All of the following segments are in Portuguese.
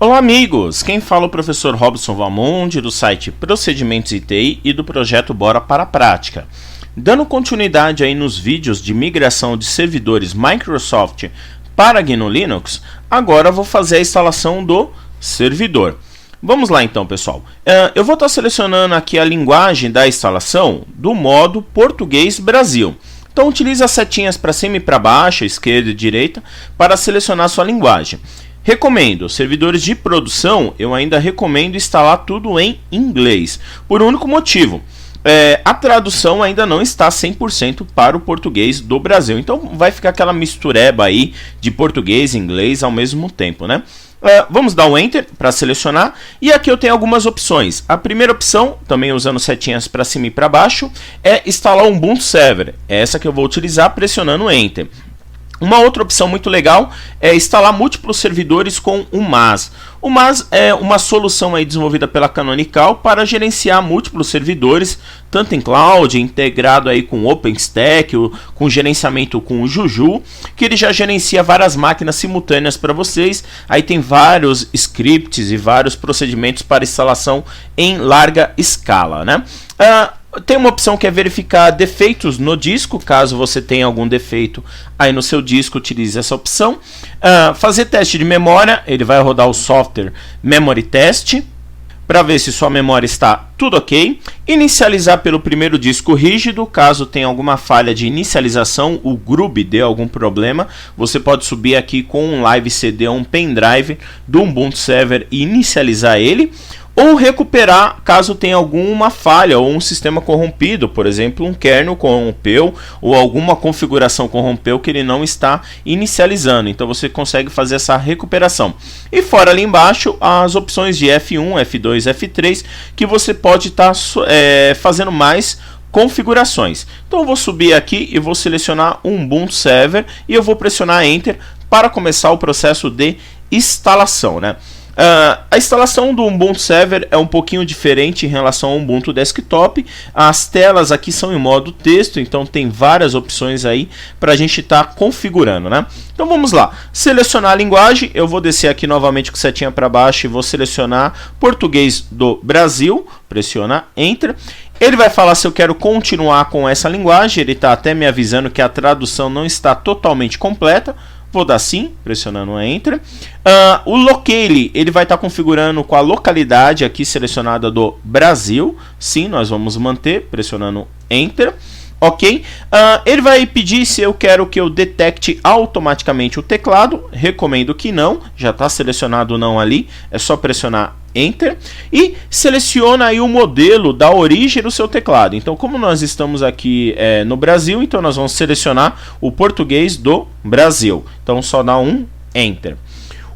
Olá amigos, quem fala é o professor Robson Valmonte do site Procedimentos ITI e do projeto Bora para a Prática. Dando continuidade aí nos vídeos de migração de servidores Microsoft para GNU Linux, agora vou fazer a instalação do servidor. Vamos lá então pessoal, eu vou estar selecionando aqui a linguagem da instalação do modo Português Brasil. Então utilize as setinhas para cima e para baixo, esquerda e direita, para selecionar sua linguagem. Recomendo, servidores de produção, eu ainda recomendo instalar tudo em inglês, por um único motivo. A tradução ainda não está 100% para o português do Brasil, então vai ficar aquela mistureba aí de português e inglês ao mesmo tempo, né? Vamos dar um Enter para selecionar, e aqui eu tenho algumas opções. A primeira opção, também usando setinhas para cima e para baixo, é instalar um Ubuntu Server. É essa que eu vou utilizar pressionando Enter. Uma outra opção muito legal é instalar múltiplos servidores com o MAS. O MAS é uma solução aí desenvolvida pela Canonical para gerenciar múltiplos servidores, tanto em cloud, integrado aí com o OpenStack, com gerenciamento com o Juju, que ele já gerencia várias máquinas simultâneas para vocês. Aí tem vários scripts e vários procedimentos para instalação em larga escala, né? Tem uma opção que é verificar defeitos no disco, caso você tenha algum defeito aí no seu disco, utilize essa opção. Fazer teste de memória, ele vai rodar o software Memory Test, para ver se sua memória está tudo ok. Inicializar pelo primeiro disco rígido, caso tenha alguma falha de inicialização, o GRUB dê algum problema, você pode subir aqui com um Live CD ou um pendrive do Ubuntu Server e inicializar ele. Ou recuperar caso tenha alguma falha ou um sistema corrompido, por exemplo, um kernel corrompeu ou alguma configuração corrompeu que ele não está inicializando. Então você consegue fazer essa recuperação. E fora ali embaixo as opções de F1, F2, F3 que você pode estar fazendo mais configurações. Então eu vou subir aqui e vou selecionar um Ubuntu Server e eu vou pressionar Enter para começar o processo de instalação, né? A instalação do Ubuntu Server é um pouquinho diferente em relação ao Ubuntu Desktop. As telas aqui são em modo texto, então tem várias opções aí para a gente estar configurando, né? Então vamos lá, selecionar a linguagem, eu vou descer aqui novamente com setinha para baixo e vou selecionar Português do Brasil, pressiona Enter. Ele vai falar se eu quero continuar com essa linguagem, ele está até me avisando que a tradução não está totalmente completa. Vou dar sim, pressionando Enter. O Locale, ele vai estar configurando com a localidade aqui selecionada do Brasil. Sim, nós vamos manter, pressionando Enter. Ok. Ele vai pedir se eu quero que eu detecte automaticamente o teclado. Recomendo que não, já está selecionado não ali. É só pressionar Enter e seleciona aí o modelo da origem do seu teclado. Então, como nós estamos aqui no Brasil, então nós vamos selecionar o português do Brasil. Então, só dá um Enter.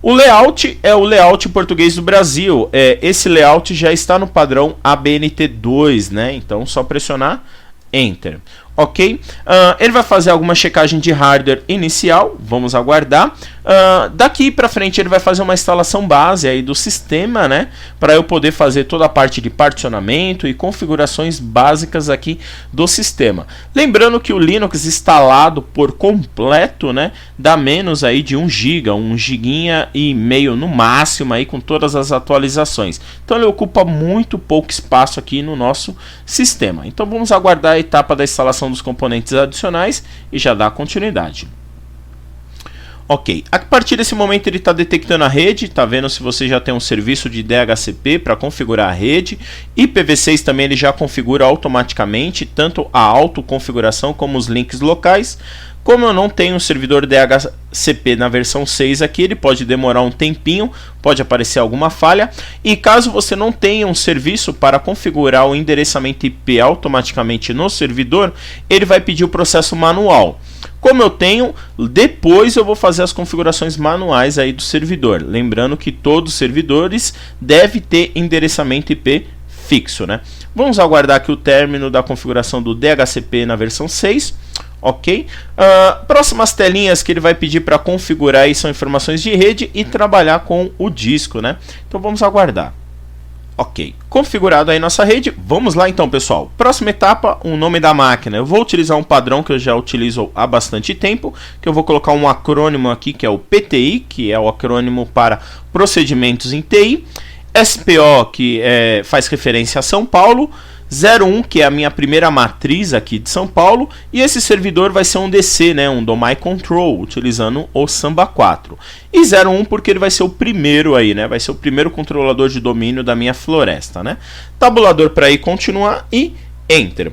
O layout é o layout português do Brasil. Esse layout já está no padrão ABNT2, né? Então, só pressionar Enter. Ok? Ele vai fazer alguma checagem de hardware inicial, vamos aguardar. Daqui para frente ele vai fazer uma instalação base aí do sistema, né? Para eu poder fazer toda a parte de particionamento e configurações básicas aqui do sistema. Lembrando que o Linux instalado por completo, né? Dá menos aí de 1 GB, 1 GB e meio no máximo aí com todas as atualizações. Então ele ocupa muito pouco espaço aqui no nosso sistema. Então vamos aguardar a etapa da instalação dos componentes adicionais e já dá continuidade. Ok, a partir desse momento ele está detectando a rede, está vendo se você já tem um serviço de DHCP para configurar a rede. IPv6 também ele já configura automaticamente, tanto a autoconfiguração como os links locais. Como eu não tenho um servidor DHCP na versão 6 aqui, ele pode demorar um tempinho, pode aparecer alguma falha. E caso você não tenha um serviço para configurar o endereçamento IP automaticamente no servidor, ele vai pedir o processo manual. Como eu tenho, depois eu vou fazer as configurações manuais aí do servidor. Lembrando que todos os servidores devem ter endereçamento IP fixo, né? Vamos aguardar aqui o término da configuração do DHCP na versão 6. Ok? Próximas telinhas que ele vai pedir para configurar aí são informações de rede e trabalhar com o disco, né? Então vamos aguardar. Ok, configurado aí nossa rede, vamos lá então, pessoal. Próxima etapa, o nome da máquina. Eu vou utilizar um padrão que eu já utilizo há bastante tempo, que eu vou colocar um acrônimo aqui, que é o PTI, que é o acrônimo para Procedimentos em TI. SPO, que faz referência a São Paulo. 01, que é a minha primeira matriz aqui de São Paulo, e esse servidor vai ser um DC, né, um Domain Control, utilizando o Samba 4. E 01 porque ele vai ser o primeiro aí, né, vai ser o primeiro controlador de domínio da minha floresta, né. Tabulador para ir continuar e Enter.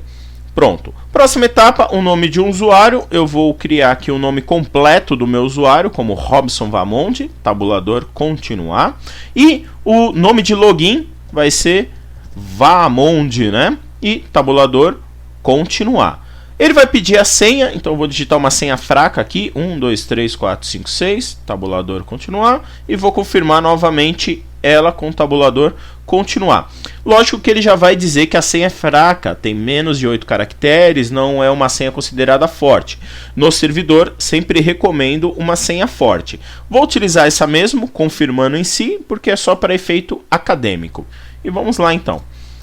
Pronto. Próxima etapa, o nome de um usuário. Eu vou criar aqui o nome completo do meu usuário, como Robson Vamonde, tabulador continuar. E o nome de login vai ser Vamonde, né? E tabulador continuar. Ele vai pedir a senha, então eu vou digitar uma senha fraca aqui, 1, 2, 3, 4, 5, 6, tabulador continuar, e vou confirmar novamente ela com o tabulador continuar. Lógico que ele já vai dizer que a senha é fraca, tem menos de 8 caracteres, não é uma senha considerada forte. No servidor, sempre recomendo uma senha forte. Vou utilizar essa mesmo, confirmando em si, porque é só para efeito acadêmico. E vamos lá então.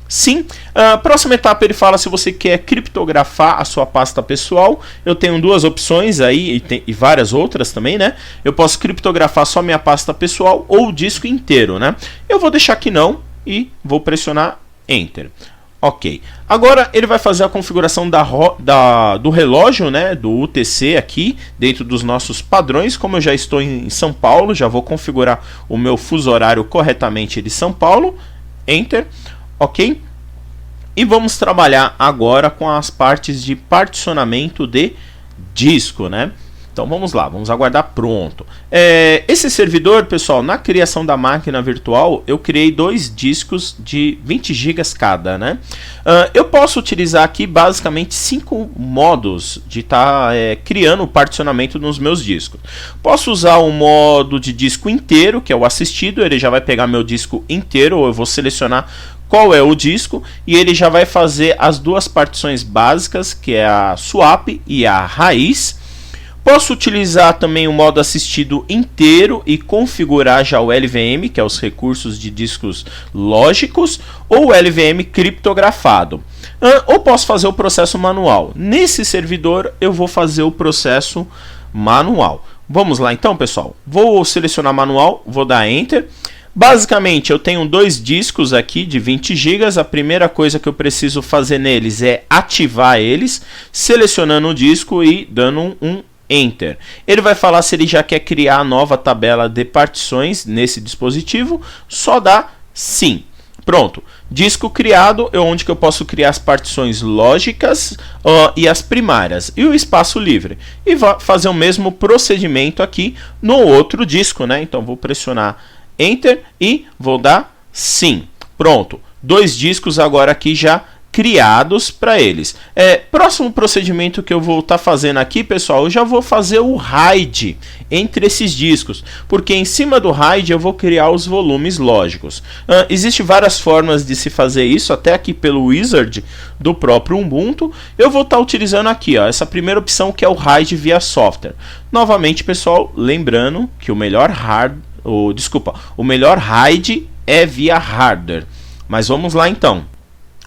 Sim, próxima etapa ele fala se você quer criptografar a sua pasta pessoal. Eu tenho duas opções aí e várias outras também, né? Eu posso criptografar só minha pasta pessoal ou o disco inteiro, né? Eu vou deixar que não e vou pressionar Enter. Ok, agora ele vai fazer a configuração do relógio, né, do UTC aqui, dentro dos nossos padrões. Como eu já estou em São Paulo, já vou configurar o meu fuso horário corretamente de São Paulo. Enter, ok? E vamos trabalhar agora com as partes de particionamento de disco, né? Então vamos lá, vamos aguardar pronto. Esse servidor, pessoal, na criação da máquina virtual, eu criei dois discos de 20 GB cada, né? Eu posso utilizar aqui basicamente 5 modos de estar criando o particionamento nos meus discos. Posso usar o modo de disco inteiro, que é o assistido, ele já vai pegar meu disco inteiro, ou eu vou selecionar qual é o disco, e ele já vai fazer as duas partições básicas, que é a swap e a raiz. Posso utilizar também o modo assistido inteiro e configurar já o LVM, que é os recursos de discos lógicos, ou o LVM criptografado. Ou posso fazer o processo manual. Nesse servidor eu vou fazer o processo manual. Vamos lá então, pessoal. Vou selecionar manual, vou dar Enter. Basicamente, eu tenho dois discos aqui de 20 GB. A primeira coisa que eu preciso fazer neles é ativar eles, selecionando o disco e dando um Enter. Ele vai falar se ele já quer criar a nova tabela de partições nesse dispositivo. Só dá sim. Pronto. Disco criado é onde que eu posso criar as partições lógicas e as primárias. E o espaço livre. E vou fazer o mesmo procedimento aqui no outro disco, né? Então vou pressionar Enter e vou dar sim. Pronto. Dois discos agora aqui já criados para eles. Próximo procedimento que eu vou estar fazendo aqui, pessoal, eu já vou fazer o RAID entre esses discos, porque em cima do RAID eu vou criar os volumes lógicos. Existem várias formas de se fazer isso, até aqui pelo wizard do próprio Ubuntu. Eu vou estar utilizando aqui, ó, essa primeira opção, que é o RAID via software. Novamente, pessoal, lembrando que o melhor RAID é via hardware. Mas vamos lá então.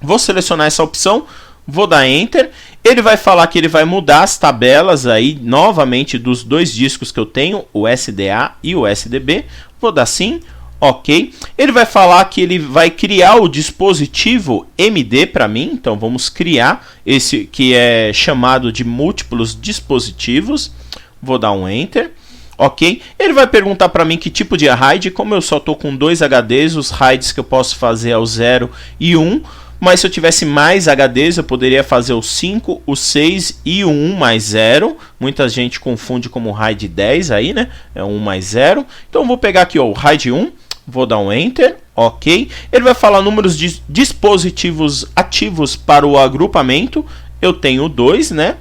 Vou selecionar essa opção, vou dar Enter. Ele vai falar que ele vai mudar as tabelas aí novamente dos dois discos que eu tenho, o SDA e o SDB. Vou dar sim, ok. Ele vai falar que ele vai criar o dispositivo MD para mim. Então vamos criar esse que é chamado de múltiplos dispositivos. Vou dar um Enter. Ok, ele vai perguntar para mim que tipo de RAID. Como eu só estou com 2 HDs, os RAIDs que eu posso fazer é o 0 e 1. Mas se eu tivesse mais HDs, eu poderia fazer o 5, o 6 e o 1 mais 0. Muita gente confunde como RAID 10 aí, né? É 1 mais 0. Então eu vou pegar aqui ó, o RAID 1, vou dar um Enter, ok. Ele vai falar números de dispositivos ativos para o agrupamento. Eu tenho 2, né?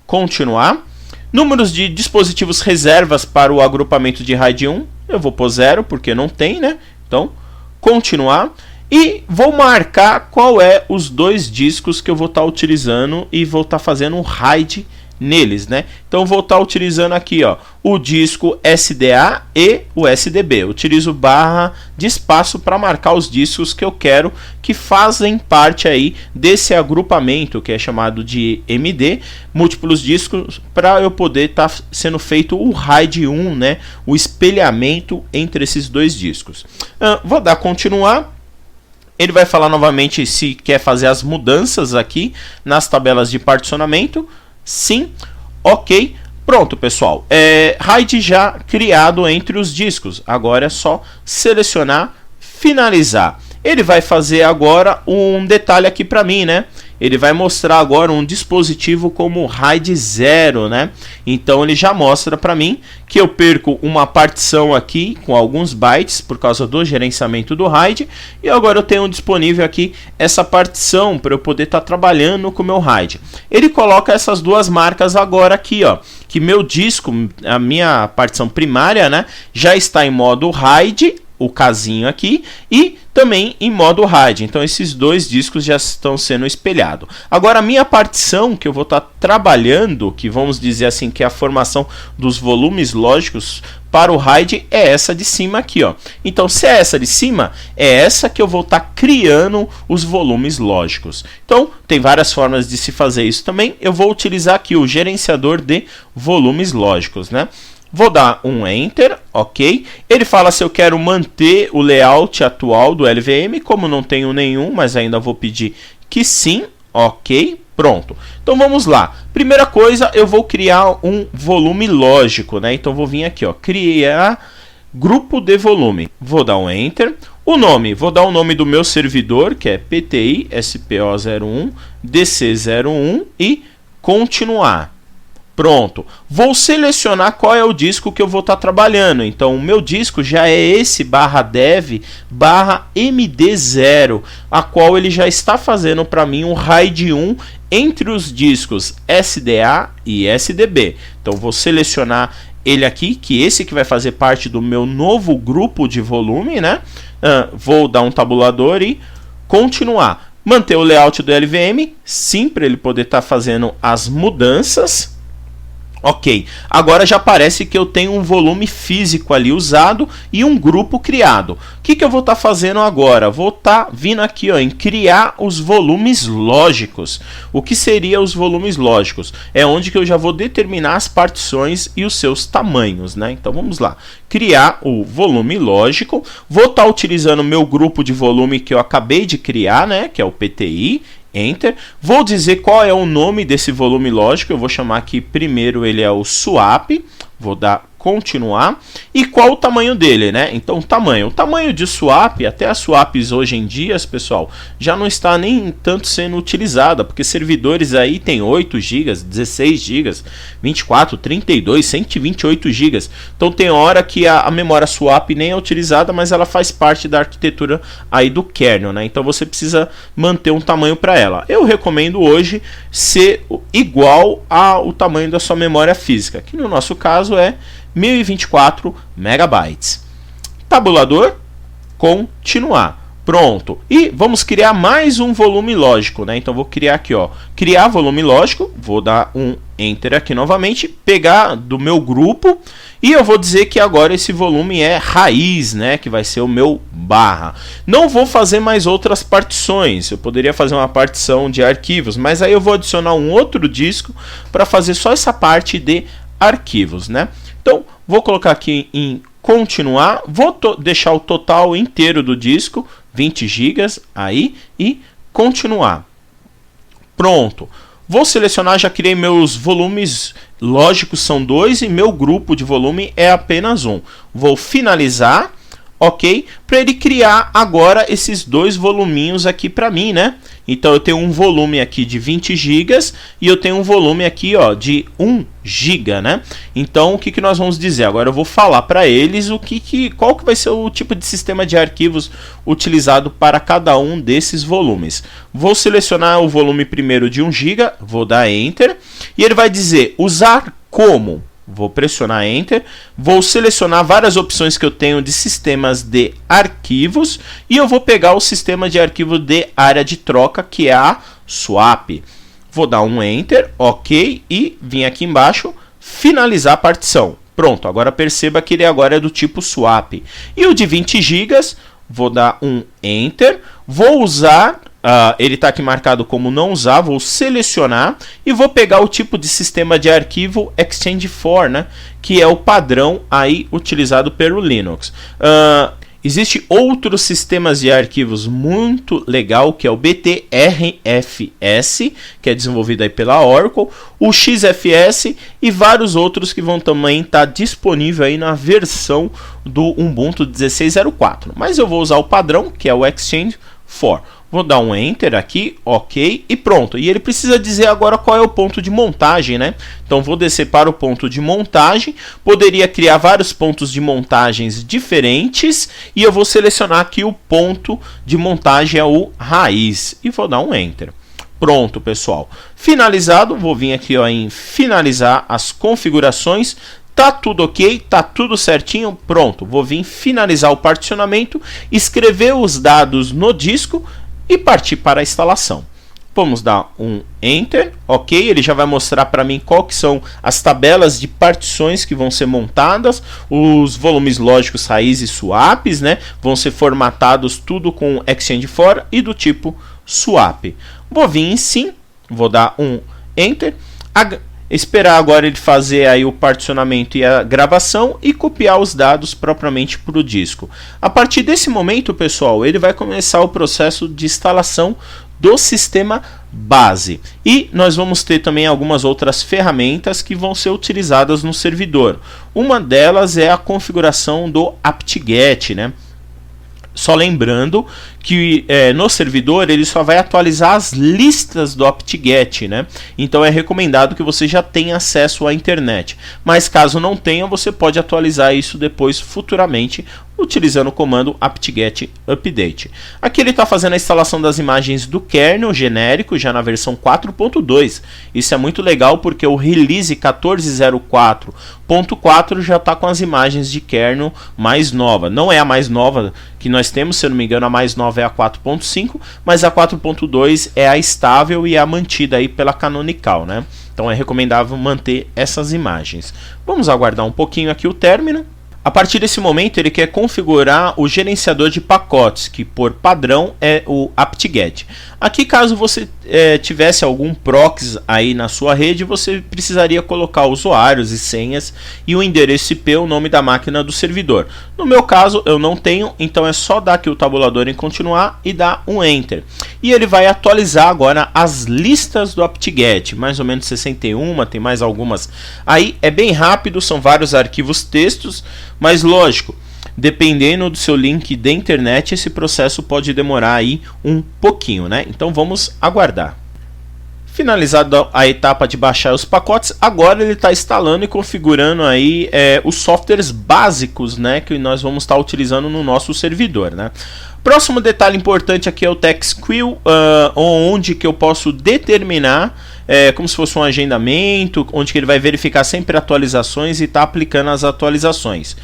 Continuar. Números de dispositivos reservas para o agrupamento de RAID 1. Eu vou pôr 0, porque não tem, né? Então, continuar. E vou marcar qual é os dois discos que eu vou estar utilizando e vou estar fazendo um RAID neles, né? Então vou estar utilizando aqui, ó, o disco SDA e o SDB. Eu utilizo barra de espaço para marcar os discos que eu quero que fazem parte aí desse agrupamento que é chamado de MD, múltiplos discos, para eu poder estar sendo feito o RAID 1, né? O espelhamento entre esses dois discos. Vou dar continuar. Ele vai falar novamente se quer fazer as mudanças aqui nas tabelas de particionamento. Sim, ok. Pronto, pessoal. RAID já criado entre os discos. Agora é só selecionar, finalizar. Ele vai fazer agora um detalhe aqui para mim, né? Ele vai mostrar agora um dispositivo como RAID 0, né? Então ele já mostra para mim que eu perco uma partição aqui com alguns bytes por causa do gerenciamento do RAID, e agora eu tenho disponível aqui essa partição para eu poder estar trabalhando com o meu RAID. Ele coloca essas duas marcas agora aqui, ó, que meu disco, a minha partição primária, né, já está em modo RAID, o casinho aqui, e também em modo RAID. Então esses dois discos já estão sendo espelhados. Agora a minha partição que eu vou estar trabalhando, que vamos dizer assim que é a formação dos volumes lógicos para o RAID, é essa de cima aqui, ó. Então se é essa de cima, é essa que eu vou estar criando os volumes lógicos. Então tem várias formas de se fazer isso também. Eu vou utilizar aqui o gerenciador de volumes lógicos, né? Vou dar um Enter, ok. Ele fala se eu quero manter o layout atual do LVM, como não tenho nenhum, mas ainda vou pedir que sim, ok. Pronto. Então vamos lá. Primeira coisa, eu vou criar um volume lógico, né? Então vou vir aqui, ó, criar grupo de volume. Vou dar um Enter. O nome, vou dar o nome do meu servidor, que é PTI SPO01 DC01 e continuar. Pronto, vou selecionar qual é o disco que eu vou estar trabalhando. Então o meu disco já é esse /dev /md0, a qual ele já está fazendo para mim um RAID 1 entre os discos SDA e SDB. Então vou selecionar ele aqui, que esse que vai fazer parte do meu novo grupo de volume, né? Vou dar um tabulador e continuar. Manter o layout do LVM, sim, para ele poder estar fazendo as mudanças. Ok, agora já parece que eu tenho um volume físico ali usado e um grupo criado. O que eu vou estar fazendo agora? Vou estar vindo aqui, ó, em criar os volumes lógicos. O que seria os volumes lógicos? É onde que eu já vou determinar as partições e os seus tamanhos, né? Então vamos lá. Criar o volume lógico. Vou estar utilizando o meu grupo de volume que eu acabei de criar, né? Que é o PTI. Enter. Vou dizer qual é o nome desse volume lógico. Eu vou chamar aqui primeiro, ele é o swap. Vou dar continuar. E qual o tamanho dele, né? Então o tamanho de swap, até as swaps hoje em dia, pessoal, já não está nem tanto sendo utilizada, porque servidores aí tem 8 GB, 16 GB, 24, 32, 128 GB. Então tem hora que a memória swap nem é utilizada, mas ela faz parte da arquitetura aí do kernel, né? Então você precisa manter um tamanho para ela. Eu recomendo hoje ser igual ao tamanho da sua memória física, que no nosso caso é 1024 megabytes. Tabulador, continuar. Pronto. E vamos criar mais um volume lógico, né? Então vou criar aqui, ó, criar volume lógico, vou dar um Enter aqui novamente, pegar do meu grupo e eu vou dizer que agora esse volume é raiz, né? Que vai ser o meu barra. Não vou fazer mais outras partições. Eu poderia fazer uma partição de arquivos, mas aí eu vou adicionar um outro disco para fazer só essa parte de arquivos, né? Então, vou colocar aqui em continuar, vou deixar o total inteiro do disco, 20 GB aí, e continuar. Pronto. Vou selecionar, já criei meus volumes lógicos, são 2, e meu grupo de volume é apenas 1. Vou finalizar, ok? Para ele criar agora esses dois voluminhos aqui para mim, né? Então eu tenho um volume aqui de 20 GB e eu tenho um volume aqui, ó, de 1 GB, né? Então o que nós vamos dizer? Agora eu vou falar para eles qual que vai ser o tipo de sistema de arquivos utilizado para cada um desses volumes. Vou selecionar o volume primeiro de 1 GB, vou dar Enter e ele vai dizer usar como. Vou pressionar Enter, vou selecionar várias opções que eu tenho de sistemas de arquivos e eu vou pegar o sistema de arquivo de área de troca, que é a swap. vou dar um Enter, ok, e vim aqui embaixo, finalizar a partição. Pronto, agora perceba que ele agora é do tipo swap. E o de 20 GB, vou dar um Enter, vou usar, ele está aqui marcado como não usar, vou selecionar e vou pegar o tipo de sistema de arquivo Exchange4, né, que é o padrão aí utilizado pelo Linux. Existem outros sistemas de arquivos muito legal, que é o BTRFS, que é desenvolvido aí pela Oracle, o XFS e vários outros que vão também estar disponível aí na versão do Ubuntu 16.04. Mas eu vou usar o padrão, que é o Exchange4. Vou dar um Enter aqui, ok, e pronto. E ele precisa dizer agora qual é o ponto de montagem, né? Então vou descer para o ponto de montagem. Poderia criar vários pontos de montagens diferentes. E eu vou selecionar aqui o ponto de montagem, é o raiz. E vou dar um Enter. Pronto, pessoal. Finalizado, vou vir aqui ó, em finalizar as configurações. Tá tudo ok, tá tudo certinho, pronto. Vou vir finalizar o particionamento, escrever os dados no disco e partir para a instalação. Vamos dar um Enter, ok? Ele já vai mostrar para mim qual que são as tabelas de partições que vão ser montadas, os volumes lógicos raiz e swaps, né? Vão ser formatados tudo com Exchange4 e do tipo swap. Vou vir em sim, vou dar um Enter, esperar agora ele fazer aí o particionamento e a gravação e copiar os dados propriamente para o disco. A partir desse momento, pessoal, ele vai começar o processo de instalação do sistema base. E nós vamos ter também algumas outras ferramentas que vão ser utilizadas no servidor. Uma delas é a configuração do apt-get, né? Só lembrando que no servidor ele só vai atualizar as listas do apt-get, né? Então é recomendado que você já tenha acesso à internet. Mas caso não tenha, você pode atualizar isso depois futuramente utilizando o comando apt-get update. Aqui ele está fazendo a instalação das imagens do kernel genérico já na versão 4.2. Isso é muito legal porque o release 14.04.4 já está com as imagens de kernel mais nova. Não é a mais nova que nós temos, se eu não me engano, a mais nova é a 4.5, mas a 4.2 é a estável e a mantida aí pela Canonical, né? Então é recomendável manter essas imagens. Vamos aguardar um pouquinho aqui o término. A partir desse momento ele quer configurar o gerenciador de pacotes, que por padrão é o apt-get. Aqui, caso você tivesse algum proxy aí na sua rede, você precisaria colocar usuários e senhas e o endereço IP, o nome da máquina do servidor. No meu caso eu não tenho, então é só dar aqui o tabulador em continuar e dar um Enter. E ele vai atualizar agora as listas do apt-get, mais ou menos 61, tem mais algumas. Aí é bem rápido, são vários arquivos textos, mas lógico, dependendo do seu link de internet, esse processo pode demorar aí um pouquinho, né? Então vamos aguardar. Finalizada a etapa de baixar os pacotes, agora ele está instalando e configurando aí os softwares básicos, né, que nós vamos estar utilizando no nosso servidor, né? Próximo detalhe importante aqui é o TextQueue, onde que eu posso determinar como se fosse um agendamento, onde que ele vai verificar sempre atualizações e está aplicando as atualizações.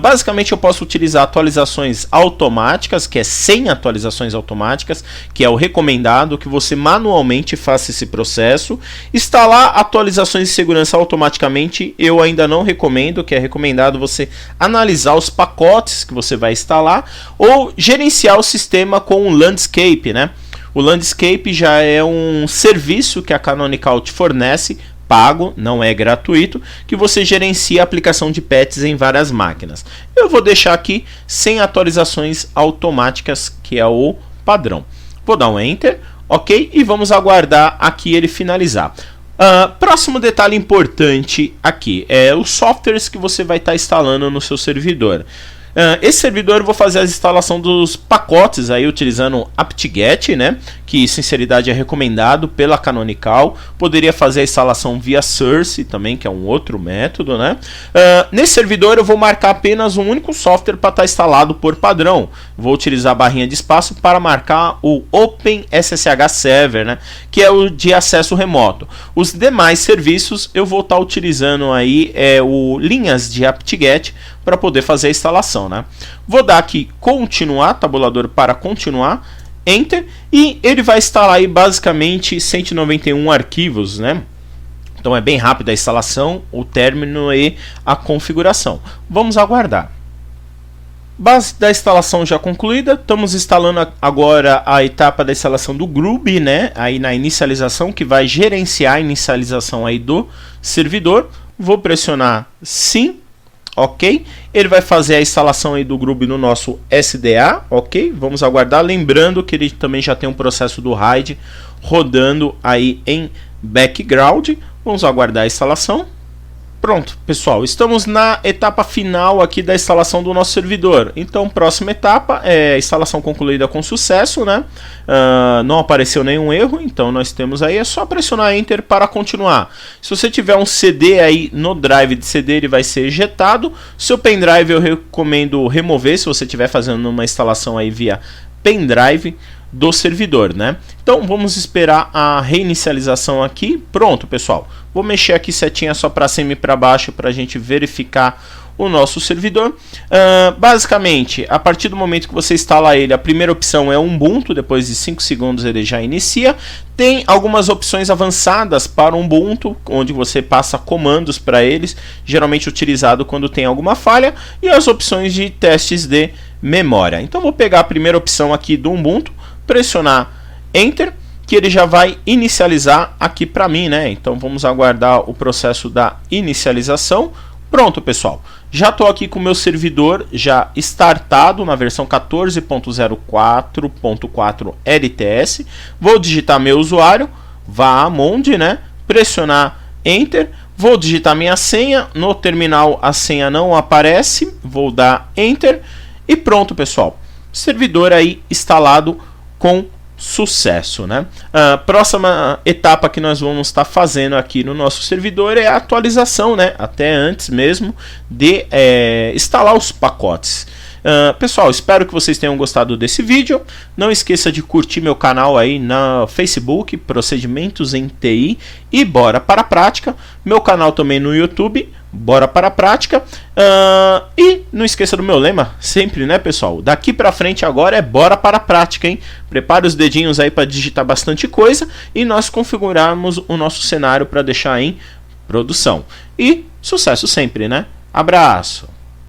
Basicamente eu posso utilizar atualizações automáticas, que é 100 atualizações automáticas, que é o recomendado, que você manualmente faça esse processo. Instalar atualizações de segurança automaticamente eu ainda não recomendo, que é recomendado você analisar os pacotes que você vai instalar, ou gerenciar o sistema com o Landscape, né? O Landscape já é um serviço que a Canonical te fornece, pago, não é gratuito, que você gerencia a aplicação de patches em várias máquinas. Eu vou deixar aqui sem atualizações automáticas, que é o padrão. Vou dar um Enter, ok, e vamos aguardar aqui ele finalizar. Próximo detalhe importante aqui é os softwares que você vai estar instalando no seu servidor. Esse servidor eu vou fazer a instalação dos pacotes aí utilizando apt-get, né? Que sinceridade é recomendado pela Canonical. Poderia fazer a instalação via source também, que é um outro método, né? Nesse servidor eu vou marcar apenas um único software para estar instalado por padrão. Vou utilizar a barrinha de espaço para marcar o OpenSSH Server, né? Que é o de acesso remoto. Os demais serviços eu vou estar utilizando aí o linhas de apt-get para poder fazer a instalação, né? Vou dar aqui continuar, tabulador para continuar, Enter, e ele vai instalar aí basicamente 191 arquivos, né? Então é bem rápido a instalação, o término e a configuração. Vamos aguardar. Base da instalação já concluída, estamos instalando agora a etapa da instalação do Groovy, né? Aí na inicialização, que vai gerenciar a inicialização aí do servidor. Vou pressionar sim, ok. Ele vai fazer a instalação aí do Groovy no nosso SDA, ok. Vamos aguardar, lembrando que ele também já tem um processo do RAID rodando aí em background. Vamos aguardar a instalação. Pronto, pessoal, estamos na etapa final aqui da instalação do nosso servidor. Então, próxima etapa é instalação concluída com sucesso, né? Não apareceu nenhum erro, então nós temos aí, é só pressionar Enter para continuar. Se você tiver um CD aí no drive de CD, ele vai ser ejetado. Seu pendrive eu recomendo remover, se você estiver fazendo uma instalação aí via pendrive do servidor, né? Então vamos esperar a reinicialização aqui. Pronto, pessoal. Vou mexer aqui setinha só para cima e para baixo para a gente verificar o nosso servidor. Basicamente, a partir do momento que você instala ele, a primeira opção é o Ubuntu. Depois de 5 segundos ele já inicia. Tem algumas opções avançadas para o Ubuntu, onde você passa comandos para eles, geralmente utilizado quando tem alguma falha, e as opções de testes de memória. Então vou pegar a primeira opção aqui do Ubuntu, pressionar Enter, que ele já vai inicializar aqui para mim, né? Então vamos aguardar o processo da inicialização. Pronto, pessoal. Já estou aqui com o meu servidor já startado na versão 14.04.4 LTS. Vou digitar meu usuário, vá a Monde, né? Pressionar Enter. Vou digitar minha senha. No terminal a senha não aparece. Vou dar Enter. E pronto, pessoal. Servidor aí instalado com sucesso, né? A próxima etapa que nós vamos estar fazendo aqui no nosso servidor é a atualização, né? Até antes mesmo de instalar os pacotes. Pessoal, espero que vocês tenham gostado desse vídeo. Não esqueça de curtir meu canal aí no Facebook, Procedimentos em TI e Bora para a Prática. Meu canal também no YouTube, Bora para a Prática. E não esqueça do meu lema, sempre, né, pessoal? Daqui para frente agora é Bora para a Prática, hein? Prepare os dedinhos aí para digitar bastante coisa e nós configurarmos o nosso cenário para deixar em produção. E sucesso sempre, né? Abraço!